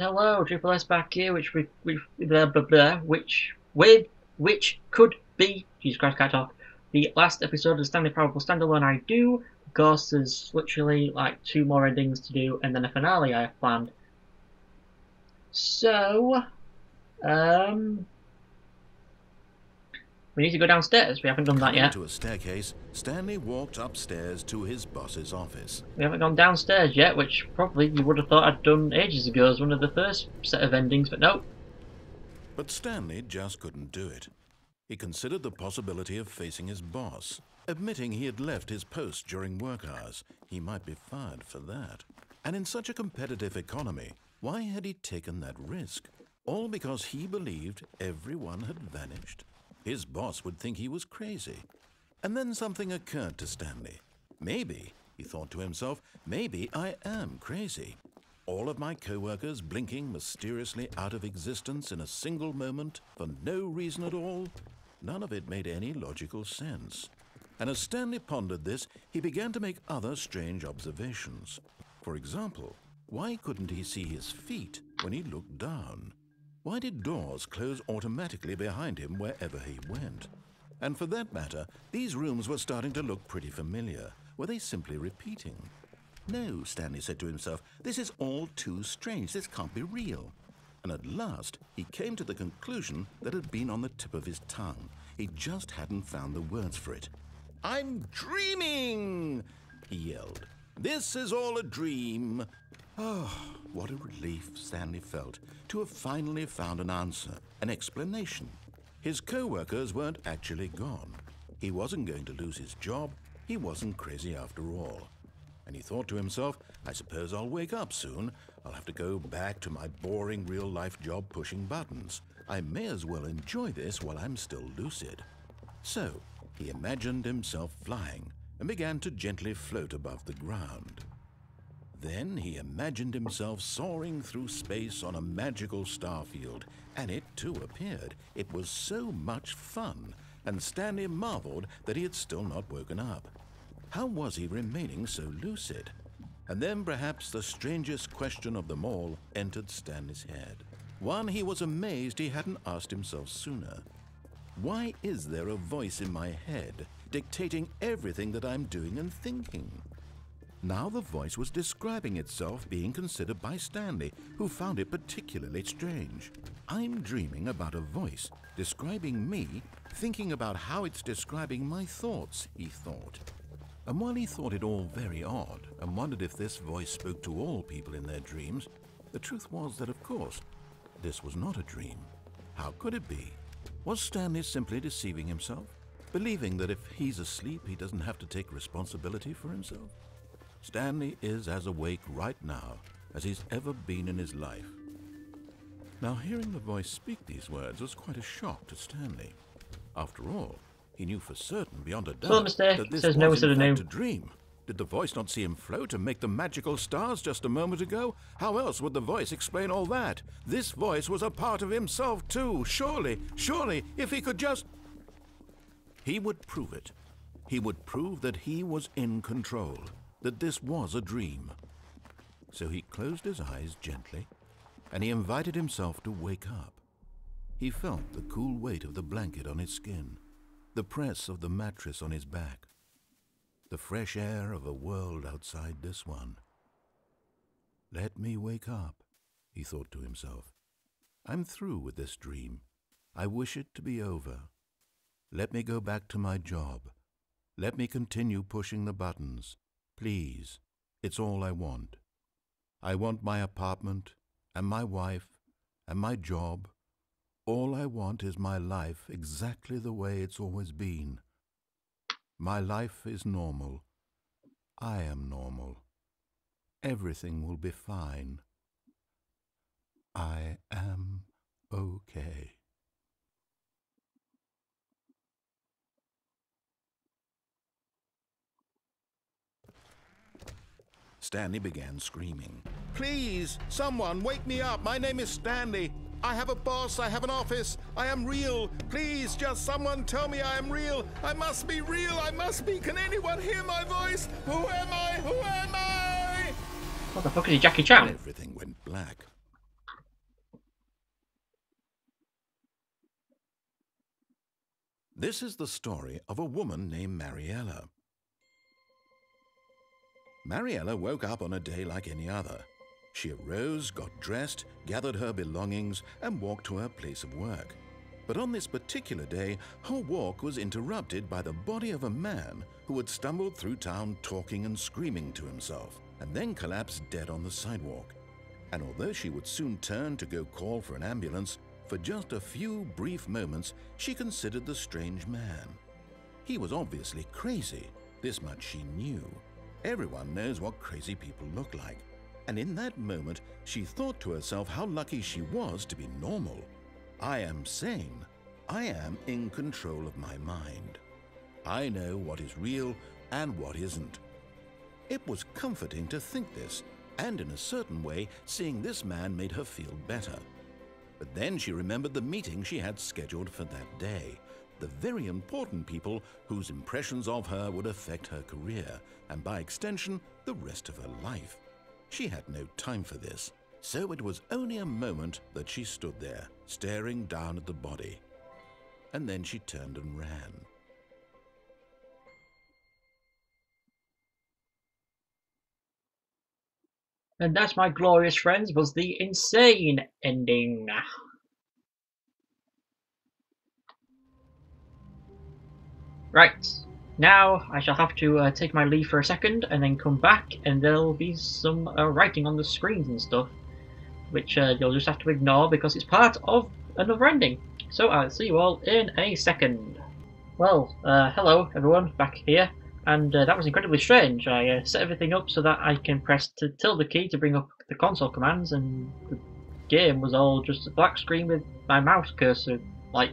hello, Triple S back here, which blah blah blah, which could be, Jesus Christ, can't talk, the last episode of the Stanley Probable Standalone I do, because there's literally like 2 more endings to do and then a finale I have planned. So, we need to go downstairs. We haven't done that yet. To a staircase, Stanley walked upstairs to his boss's office. We haven't gone downstairs yet, which probably you would have thought I'd done ages ago as one of the first set of endings, but no. But Stanley just couldn't do it. He considered the possibility of facing his boss. Admitting he had left his post during work hours, he might be fired for that. And in such a competitive economy, why had he taken that risk? All because he believed everyone had vanished? His boss would think he was crazy. And then something occurred to Stanley. Maybe, he thought to himself, maybe I am crazy. All of my co-workers blinking mysteriously out of existence in a single moment for no reason at all? None of it made any logical sense. And as Stanley pondered this, he began to make other strange observations. For example, why couldn't he see his feet when he looked down? Why did doors close automatically behind him wherever he went? And for that matter, these rooms were starting to look pretty familiar. Were they simply repeating? No, Stanley said to himself, this is all too strange. This can't be real. And at last, he came to the conclusion that had been on the tip of his tongue. He just hadn't found the words for it. "I'm dreaming!" he yelled. "This is all a dream." Oh, what a relief Stanley felt to have finally found an answer, an explanation. His co-workers weren't actually gone. He wasn't going to lose his job. He wasn't crazy after all. And he thought to himself, I suppose I'll wake up soon. I'll have to go back to my boring real-life job pushing buttons. I may as well enjoy this while I'm still lucid. So, he imagined himself flying and began to gently float above the ground. Then he imagined himself soaring through space on a magical starfield, and it too appeared. It was so much fun, and Stanley marveled that he had still not woken up. How was he remaining so lucid? And then perhaps the strangest question of them all entered Stanley's head. One he was amazed he hadn't asked himself sooner. Why is there a voice in my head dictating everything that I'm doing and thinking? Now the voice was describing itself being considered by Stanley, who found it particularly strange. I'm dreaming about a voice describing me, thinking about how it's describing my thoughts, he thought. And while he thought it all very odd and wondered if this voice spoke to all people in their dreams, the truth was that, of course, this was not a dream. How could it be? Was Stanley simply deceiving himself, believing that if he's asleep, he doesn't have to take responsibility for himself? Stanley is as awake right now as he's ever been in his life. Now, hearing the voice speak these words was quite a shock to Stanley. After all, he knew for certain, beyond a doubt, that this was in fact a dream. Did the voice not see him float and make the magical stars just a moment ago? How else would the voice explain all that? This voice was a part of himself too. Surely, if he could just... He would prove it. He would prove that he was in control, that this was a dream. So he closed his eyes gently, and he invited himself to wake up. He felt the cool weight of the blanket on his skin, the press of the mattress on his back, the fresh air of a world outside this one. Let me wake up, he thought to himself. I'm through with this dream. I wish it to be over. Let me go back to my job. Let me continue pushing the buttons. Please, it's all I want. I want my apartment, and my wife, and my job. All I want is my life exactly the way it's always been. My life is normal. I am normal. Everything will be fine. I am okay. Stanley began screaming. Please, someone, wake me up. My name is Stanley. I have a boss. I have an office. I am real. Please, just someone tell me I am real. I must be real. I must be. Can anyone hear my voice? Who am I? Who am I? What the fuck is he, Jackie Chan? Everything went black. This is the story of a woman named Mariella. Mariella woke up on a day like any other. She arose, got dressed, gathered her belongings, and walked to her place of work. But on this particular day, her walk was interrupted by the body of a man who had stumbled through town talking and screaming to himself, and then collapsed dead on the sidewalk. And although she would soon turn to go call for an ambulance, for just a few brief moments she considered the strange man. He was obviously crazy, this much she knew. Everyone knows what crazy people look like. And in that moment, she thought to herself how lucky she was to be normal. I am sane. I am in control of my mind. I know what is real and what isn't. It was comforting to think this, and in a certain way, seeing this man made her feel better. But then she remembered the meeting she had scheduled for that day, the very important people whose impressions of her would affect her career, and by extension, the rest of her life. She had no time for this, so it was only a moment that she stood there, staring down at the body. And then she turned and ran. And that, my glorious friends, was the insane ending. Right, now I shall have to take my leave for a second and then come back, and there'll be some writing on the screens and stuff, which you'll just have to ignore because it's part of another ending. So I'll see you all in a second. Well, hello everyone, back here. And that was incredibly strange. I set everything up so that I can press the tilde key to bring up the console commands, and the game was all just a black screen with my mouse cursor, like,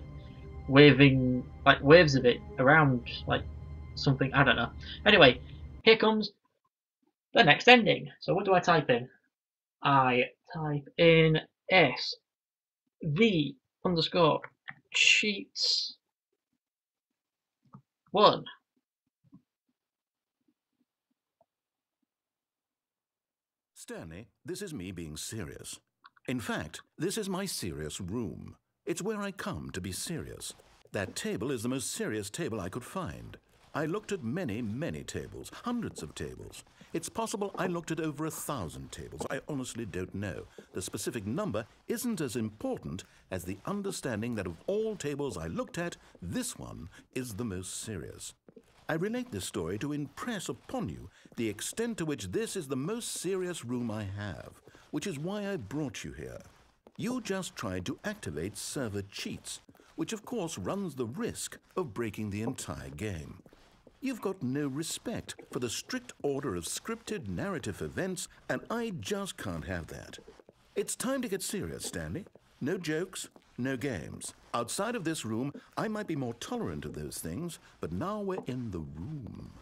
waving, like, waves of it around, like, something, I don't know. Anyway, here comes the next ending. So what do I type in? I type in SV underscore cheats 1. Stanley, this is me being serious. In fact, this is my serious room. It's where I come to be serious. That table is the most serious table I could find. I looked at many, many tables, hundreds of tables. It's possible I looked at over 1,000 tables. I honestly don't know. The specific number isn't as important as the understanding that of all tables I looked at, this one is the most serious. I relate this story to impress upon you the extent to which this is the most serious room I have, which is why I brought you here. You just tried to activate server cheats, which of course runs the risk of breaking the entire game. You've got no respect for the strict order of scripted narrative events, and I just can't have that. It's time to get serious, Stanley. No jokes, no games. Outside of this room, I might be more tolerant of those things, but now we're in the room.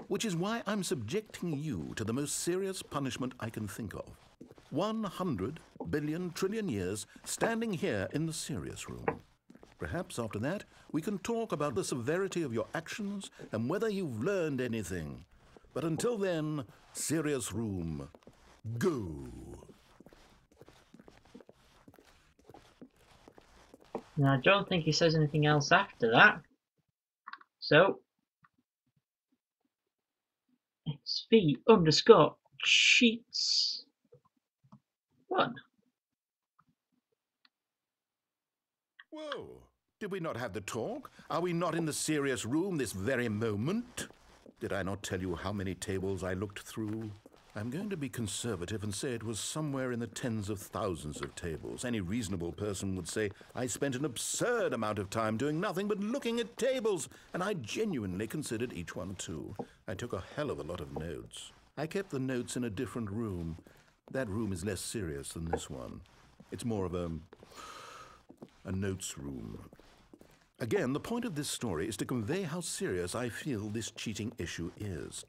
Which is why I'm subjecting you to the most serious punishment I can think of. 100 billion trillion years standing here in the serious room. Perhaps after that, we can talk about the severity of your actions and whether you've learned anything. But until then, serious room, go. Now, I don't think he says anything else after that. So, SV underscore cheats 1. Whoa, did we not have the talk? Are we not in the serious room this very moment? Did I not tell you how many tables I looked through? I'm going to be conservative and say it was somewhere in the tens of thousands of tables. Any reasonable person would say I spent an absurd amount of time doing nothing but looking at tables, and I genuinely considered each one too. I took a hell of a lot of notes. I kept the notes in a different room. That room is less serious than this one. It's more of a notes room. Again, the point of this story is to convey how serious I feel this cheating issue is.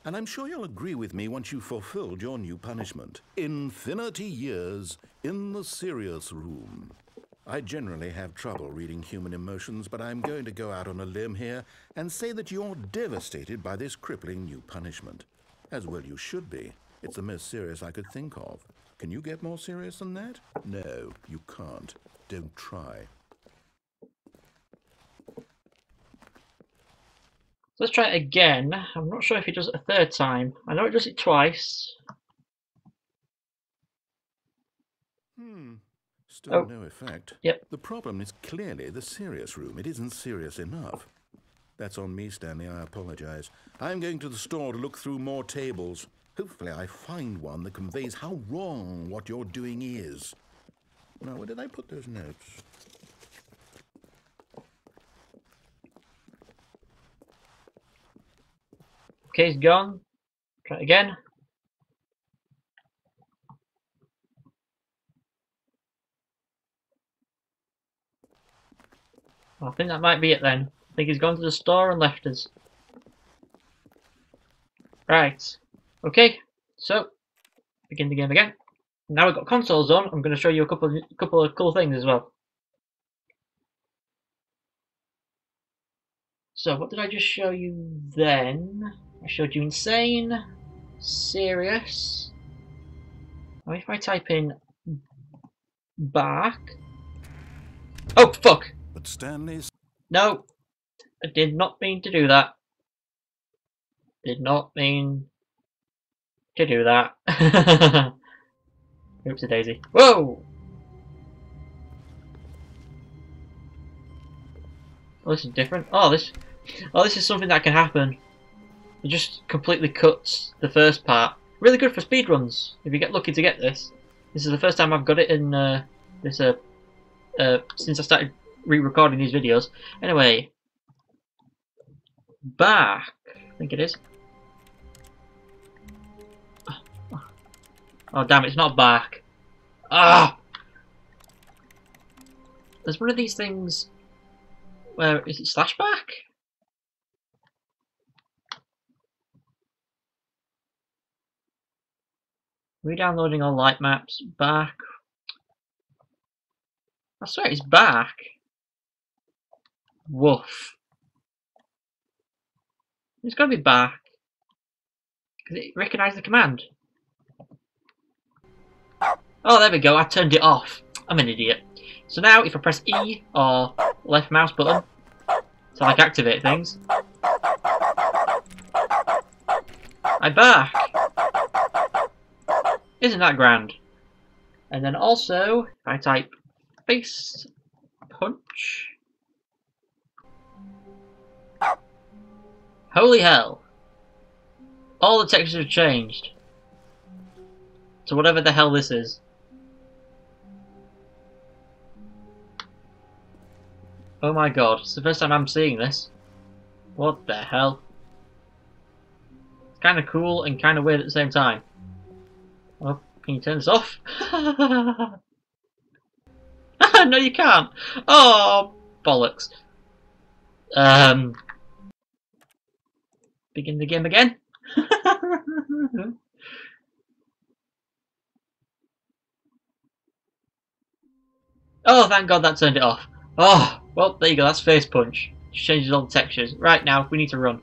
And I'm sure you'll agree with me once you've fulfilled your new punishment. Infinity years in the serious room. I generally have trouble reading human emotions, but I'm going to go out on a limb here and say that you're devastated by this crippling new punishment. As well you should be. It's the most serious I could think of. Can you get more serious than that? No, you can't. Don't try. let's try it again. I'm not sure if it does it a third time. I know it does it twice. Still no effect. Yep. The problem is clearly the serious room. It isn't serious enough. That's on me, Stanley. I apologize. I'm going to the store to look through more tables. Hopefully I find one that conveys how wrong what you're doing is. Now, where did I put those notes? Okay, he's gone. Try it again. I think that might be it then. I think he's gone to the store and left us. Right. Okay, so begin the game again. Now we've got consoles on. I'm going to show you a couple of cool things as well. So what did I just show you then? I showed you insane, serious. Now if I type in back. Oh fuck! But Stanley's... No, I did not mean to do that. Did not mean to do that. Oops a daisy. Whoa! Oh, this is different. Oh, this is something that can happen. It just completely cuts the first part. Really good for speedruns. If you get lucky to get this. This is the first time I've got it in since I started re-recording these videos. Anyway, back. I think it is. Oh damn! It's not back. Ah! There's one of these things. Where is it? Slash back? Re-downloading all light maps. Back. I swear it's back. Woof. It's got to be back. Because it recognised the command. Oh, there we go. I turned it off. I'm an idiot. So now, if I press E or left mouse button to like activate things, I back. Isn't that grand? And then also, if I type face punch. Holy hell! All the textures have changed to whatever the hell this is. Oh my god, it's the first time I'm seeing this. What the hell? It's kind of cool and kind of weird at the same time. Oh, can you turn this off? No, you can't. Oh, bollocks. Begin the game again. Oh, thank God that turned it off. Oh, well, there you go. That's face punch. Just changes all the textures. Right now, we need to run.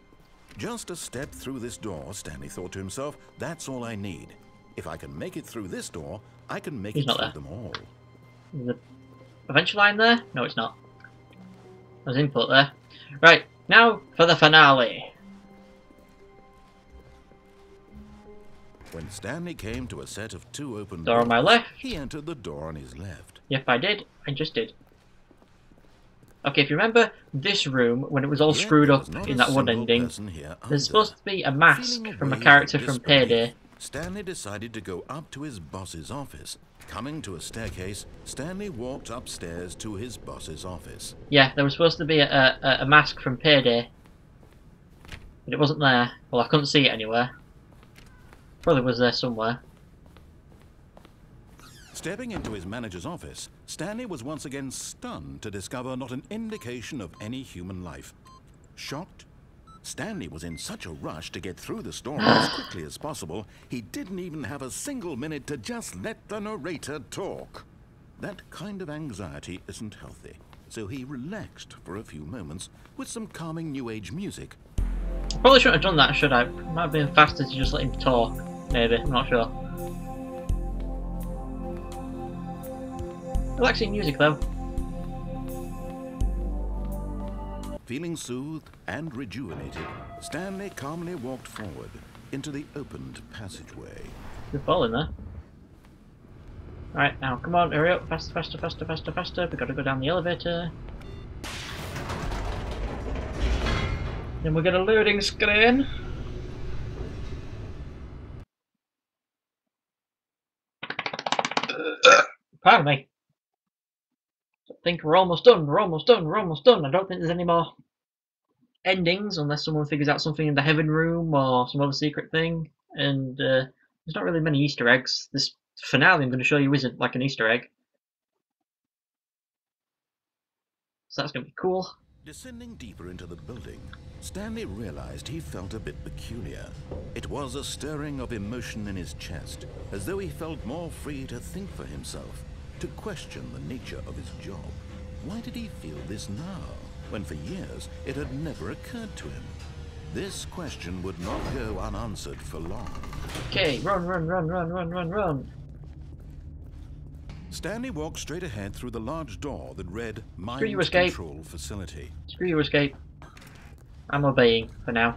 Just a step through this door, Stanley thought to himself. That's all I need. If I can make it through this door, I can make it through them all. Is the adventure line there? No, it's not. There's input there. Right, now for the finale. When Stanley came to a set of two open Door on my left. He entered the door on his left. Yep, I did. I just did. Okay, if you remember this room, when it was all screwed up in that one ending, there's supposed to be a mask from a character from Payday. Stanley decided to go up to his boss's office. Coming to a staircase, Stanley walked upstairs to his boss's office. Yeah, there was supposed to be a mask from Payday, but it wasn't there. Well, I couldn't see it anywhere. Probably was there somewhere. Stepping into his manager's office, Stanley was once again stunned to discover not an indication of any human life. Shocked, Stanley was in such a rush to get through the story as quickly as possible, he didn't even have a single minute to just let the narrator talk. That kind of anxiety isn't healthy, so he relaxed for a few moments with some calming New Age music. I probably shouldn't have done that, should I? It might have been faster to just let him talk. Maybe, I'm not sure. Relaxing music though. Feeling soothed and rejuvenated, Stanley calmly walked forward into the opened passageway. You're falling there. Alright, now come on, hurry up, faster, faster, faster, faster, faster. We've got to go down the elevator. Then we get a loading screen. Pardon me. I think we're almost done, we're almost done, we're almost done. I don't think there's any more endings unless someone figures out something in the heaven room or some other secret thing. And there's not really many Easter eggs. This finale I'm going to show you isn't like an Easter egg. So that's going to be cool. Descending deeper into the building, Stanley realized he felt a bit peculiar. It was a stirring of emotion in his chest, as though he felt more free to think for himself, to question the nature of his job. Why did he feel this now, when for years it had never occurred to him? This question would not go unanswered for long. Okay, run, run, run, run, run, run, run. Stanley walked straight ahead through the large door that read Mind Control Facility. Screw you, escape. I'm obeying for now.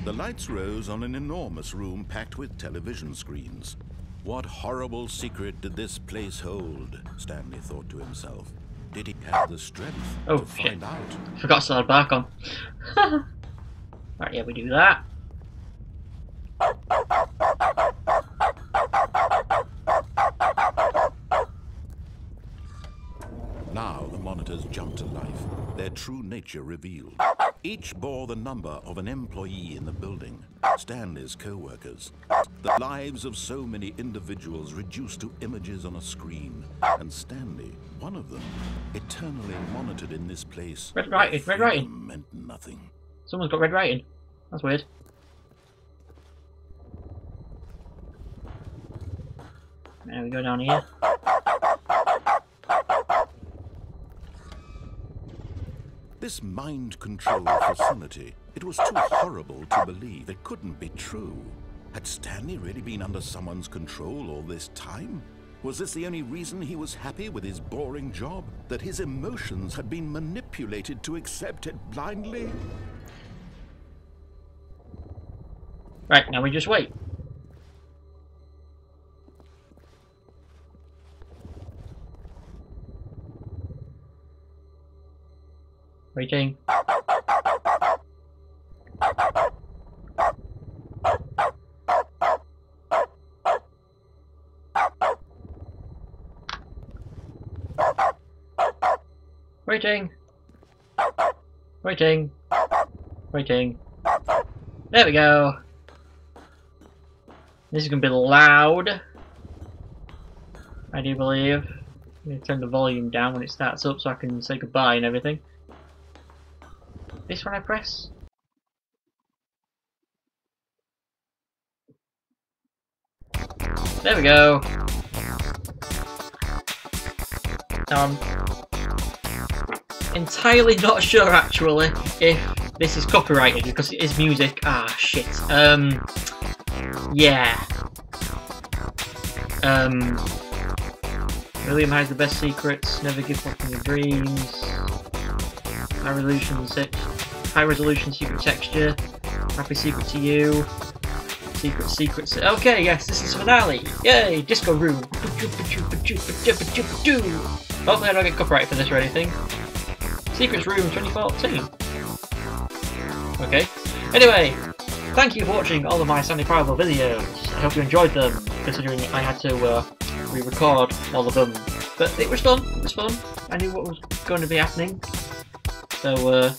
The lights rose on an enormous room packed with television screens. What horrible secret did this place hold? Stanley thought to himself. Did he have the strength to find out? Forgot to start back on. Right, yeah, we do that. Now the monitors jumped to life, their true nature revealed. Each bore the number of an employee in the building, Stanley's co-workers. The lives of so many individuals reduced to images on a screen, and Stanley, one of them, eternally monitored in this place. Red writing, red writing. Meant nothing. Someone's got red writing. That's weird. There we go down here. This mind control facility, it was too horrible to believe. It couldn't be true. Had Stanley really been under someone's control all this time? Was this the only reason he was happy with his boring job? That his emotions had been manipulated to accept it blindly? Right, now we just wait. Waiting. Waiting. Waiting. Waiting. There we go. This is going to be loud. I do believe. I'm going to turn the volume down when it starts up so I can say goodbye and everything. This one I press? There we go. Now I'm entirely not sure actually if this is copyrighted because it is music. Ah, shit. Yeah. William hides the best secrets. Never give up on your dreams. High resolution secret texture. Happy secret to you. Secrets. Okay, yes, this is finale. Yay, disco room. Hopefully I don't get copyright for this or anything. Secrets room 2014. Okay. Anyway, thank you for watching all of my Stanley Parable videos. I hope you enjoyed them, considering I had to re-record all of them. But it was fun. It was fun. I knew what was going to be happening. So,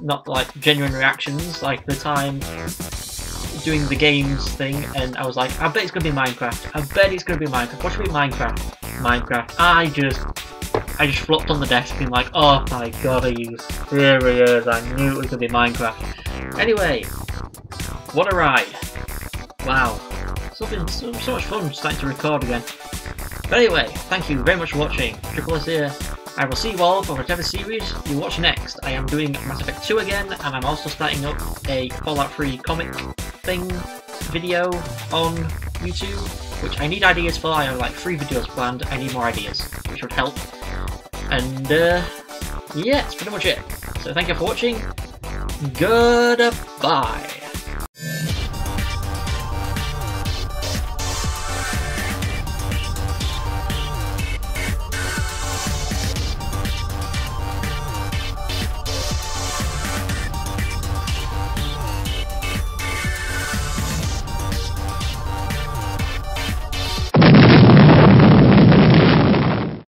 not like genuine reactions, like the time doing the games thing, and I was like, I bet it's gonna be Minecraft. I bet it's gonna be Minecraft. What should be Minecraft? Minecraft. I just flopped on the desk, being like, oh my god, here he is. I knew it was gonna be Minecraft. Anyway, what a ride! Wow, it's been so much fun starting to record again. But anyway, thank you very much for watching. Triple S here. I will see you all for whatever series you watch next. I am doing Mass Effect 2 again, and I'm also starting up a Fallout 3 comic thing video on YouTube. which I need ideas for. I have like 3 videos planned. I need more ideas, which would help. And yeah, that's pretty much it. So thank you for watching. Goodbye.